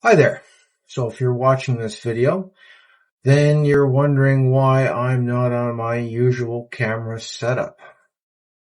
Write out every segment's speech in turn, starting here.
Hi there. So if you're watching this video, then you're wondering why I'm not on my usual camera setup.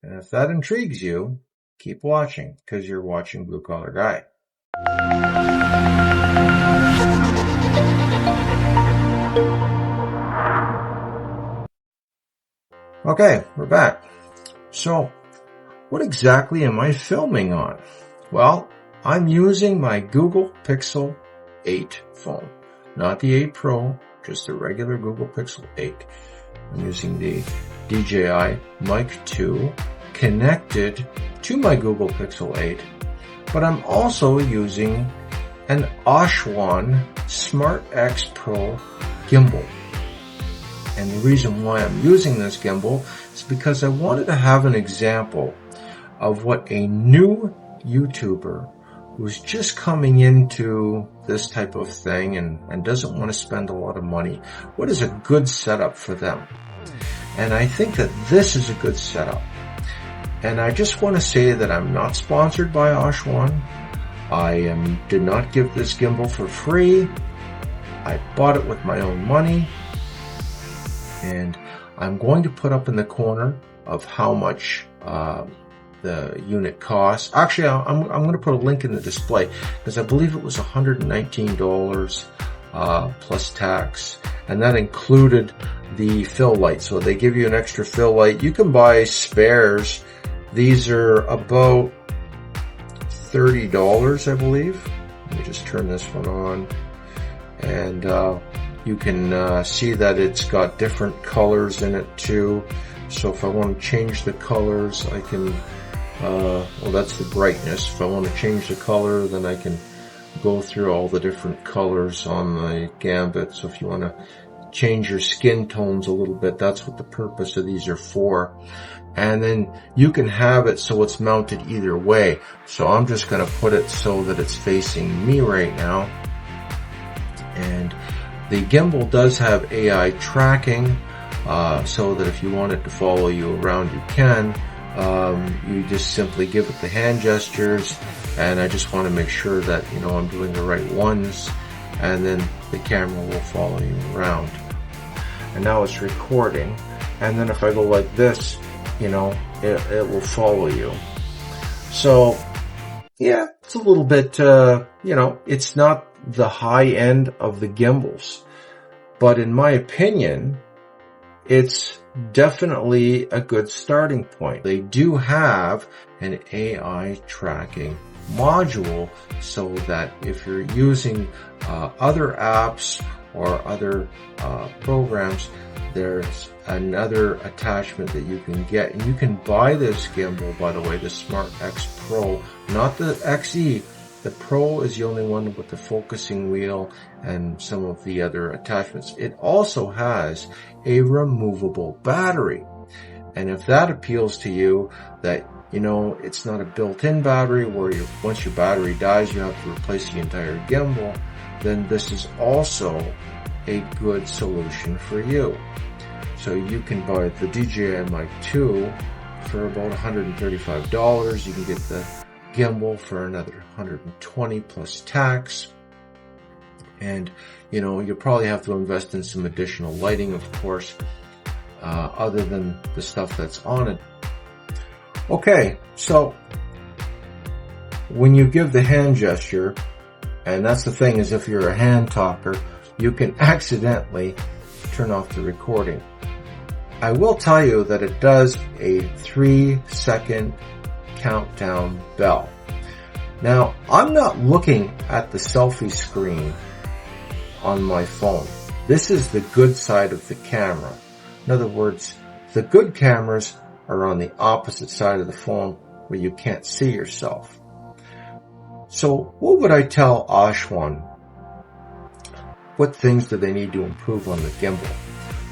And if that intrigues you, keep watching because you're watching Blue Collar Guy. Okay, we're back. So what exactly am I filming on? Well, I'm using my Google Pixel 8 phone, not the 8 Pro, just the regular Google Pixel 8. I'm using the DJI Mic 2 connected to my Google Pixel 8, but I'm also using an Oshwan Smart X Pro gimbal. And the reason why I'm using this gimbal is because I wanted to have an example of what a new YouTuber who's just coming into this type of thing and doesn't want to spend a lot of money, what is a good setup for them? And I think that this is a good setup. And I just want to say that I'm not sponsored by Oshwan. I did not give this gimbal for free. I bought it with my own money. And I'm going to put up in the corner of how much the unit costs. Actually, I'm going to put a link in the display because I believe it was $119 plus tax, and that included the fill light. So they give you an extra fill light. You can buy spares. These are about $30, I believe. Let me just turn this one on, and you can see that it's got different colors in it too. So if I want to change the colors, I can, well, that's the brightness. If I want to change the color, then I can go through all the different colors on the Gambit. So if you want to change your skin tones a little bit, that's what the purpose of these are for. And then you can have it so it's mounted either way. So I'm just going to put it so that it's facing me right now. And the gimbal does have AI tracking, so that if you want it to follow you around, you can. You just simply give it the hand gestures, and I just want to make sure that, you know, I'm doing the right ones, and then the camera will follow you around. And now it's recording, and then if I go like this, you know, it will follow you. So, yeah, it's a little bit, you know, it's not the high end of the gimbals, but in my opinion, it's definitely a good starting point. They do have an AI tracking module so that if you're using other apps or other programs, there's another attachment that you can get. And you can buy this gimbal, by the way, the Smart X Pro, not the XE. The Pro is the only one with the focusing wheel and some of the other attachments. It also has a removable battery. And if that appeals to you, that, you know, it's not a built-in battery where once your battery dies, you have to replace the entire gimbal, then this is also a good solution for you. So you can buy the DJI Mic 2 for about $135. You can get the gimbal for another $120 plus tax. And, you know, you'll probably have to invest in some additional lighting, of course, other than the stuff that's on it. Okay, so when you give the hand gesture, and that's the thing, is if you're a hand talker, you can accidentally turn off the recording. I will tell you that it does a 3-second countdown bell. Now, I'm not looking at the selfie screen on my phone. This is the good side of the camera. In other words, the good cameras are on the opposite side of the phone where you can't see yourself. So what would I tell Oshwan? What things do they need to improve on the gimbal?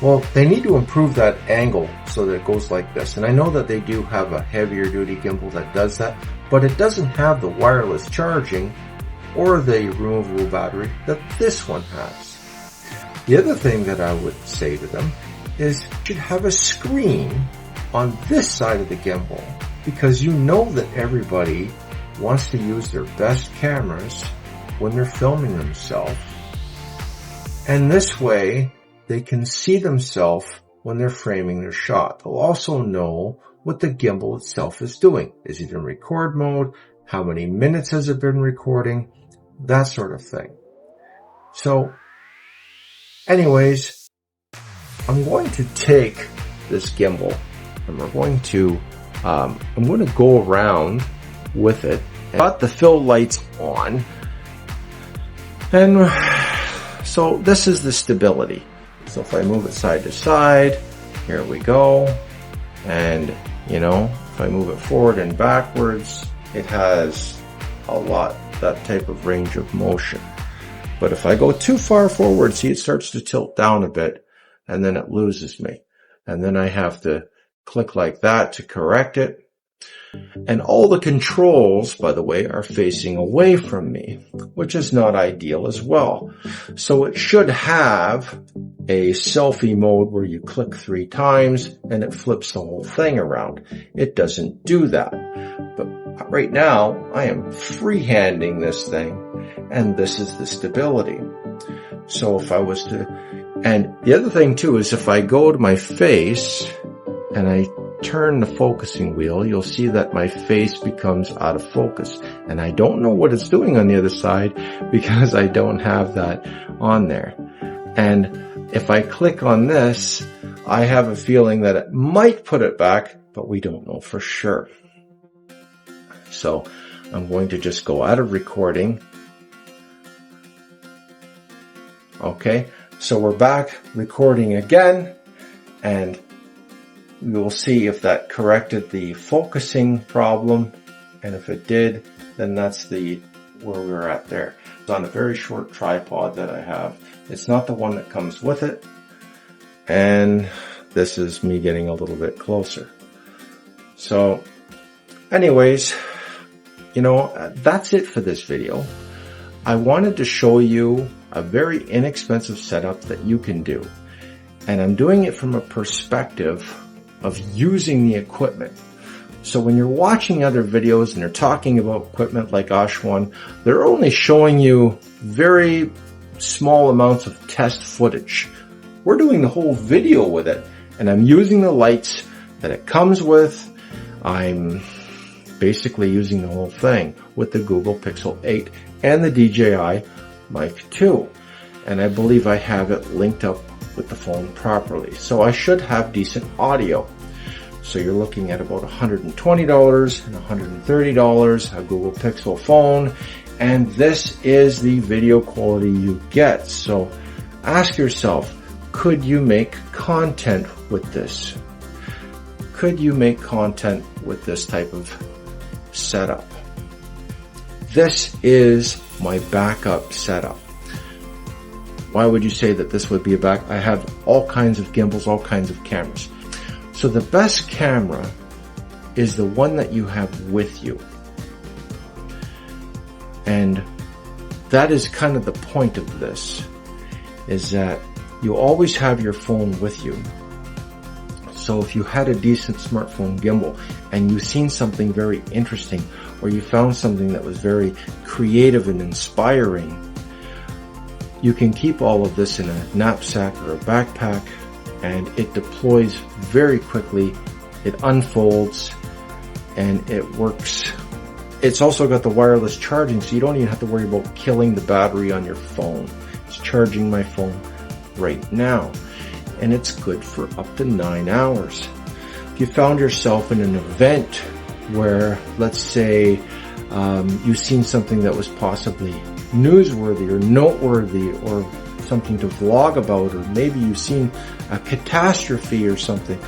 Well, they need to improve that angle so that it goes like this. And I know that they do have a heavier duty gimbal that does that, but it doesn't have the wireless charging or the removable battery that this one has. The other thing that I would say to them is you should have a screen on this side of the gimbal, because you know that everybody wants to use their best cameras when they're filming themselves. And this way, they can see themselves when they're framing their shot. They'll also know what the gimbal itself is doing. Is it in record mode? How many minutes has it been recording? That sort of thing. So, anyways, I'm going to take this gimbal and I'm going to go around with it. Got the fill lights on. And so this is the stability. So if I move it side to side, here we go. And, if I move it forward and backwards, it has that type of range of motion. But if I go too far forward, see, it starts to tilt down a bit, and then it loses me. And then I have to click like that to correct it. And all the controls, by the way, are facing away from me, which is not ideal as well. So it should have a selfie mode where you click 3 times and it flips the whole thing around. It doesn't do that. But right now, I am freehanding this thing, and this is the stability. So if I was to, and the other thing too is if I go to my face and I turn the focusing wheel, you'll see that my face becomes out of focus. And I don't know what it's doing on the other side because I don't have that on there. And if I click on this, I have a feeling that it might put it back, but we don't know for sure. So I'm going to just go out of recording. Okay, so we're back recording again, and we will see if that corrected the focusing problem, and if it did, then that's where we're at there. It's on a very short tripod that I have. It's not the one that comes with it, and this is me getting a little bit closer. So, anyways, that's it for this video. I wanted to show you a very inexpensive setup that you can do, and I'm doing it from a perspective of using the equipment. So when you're watching other videos and they're talking about equipment like Ashwan, they're only showing you very small amounts of test footage. We're doing the whole video with it, and I'm using the lights that it comes with. I'm basically using the whole thing with the Google Pixel 8 and the DJI Mic 2. And I believe I have it linked up with the phone properly. So I should have decent audio. So you're looking at about $120 and $130, a Google Pixel phone, and this is the video quality you get. So ask yourself, could you make content with this? Could you make content with this type of setup? This is my backup setup. Why would you say that this would be a back? I have all kinds of gimbals, all kinds of cameras. So the best camera is the one that you have with you. And that is kind of the point of this, is that you always have your phone with you. So if you had a decent smartphone gimbal and you've seen something very interesting, or you found something that was very creative and inspiring, you can keep all of this in a knapsack or a backpack, and it deploys very quickly. It unfolds and it works. It's also got the wireless charging, so you don't even have to worry about killing the battery on your phone. It's charging my phone right now, and it's good for up to 9 hours. If you found yourself in an event where, let's say, you've seen something that was possibly newsworthy or noteworthy or something to vlog about, or maybe you've seen a catastrophe or something,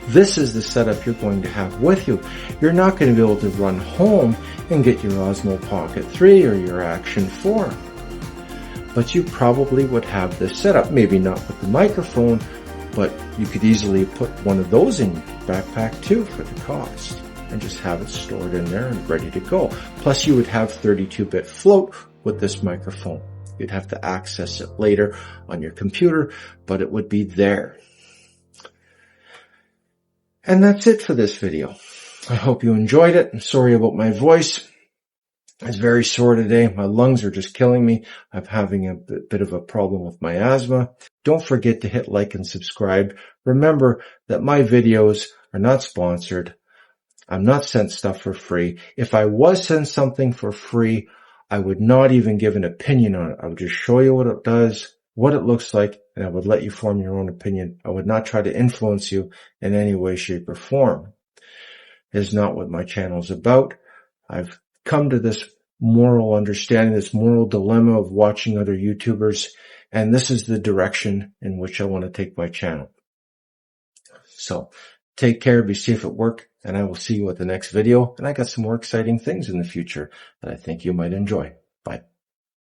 this is the setup you're going to have with you. You're not going to be able to run home and get your Osmo Pocket 3 or your Action 4. But you probably would have this setup, maybe not with the microphone, but you could easily put one of those in your backpack too for the cost, and just have it stored in there and ready to go. Plus you would have 32-bit float with this microphone. You'd have to access it later on your computer, but it would be there. And that's it for this video. I hope you enjoyed it. I'm sorry about my voice. It's very sore today. My lungs are just killing me. I'm having a bit of a problem with my asthma. Don't forget to hit like and subscribe. Remember that my videos are not sponsored. I'm not sent stuff for free. If I was sent something for free, I would not even give an opinion on it. I would just show you what it does, what it looks like, and I would let you form your own opinion. I would not try to influence you in any way, shape, or form. It is not what my channel is about. I've come to this moral understanding, this moral dilemma of watching other YouTubers, and this is the direction in which I want to take my channel. So take care, be safe at work, and I will see you at the next video. And I got some more exciting things in the future that I think you might enjoy.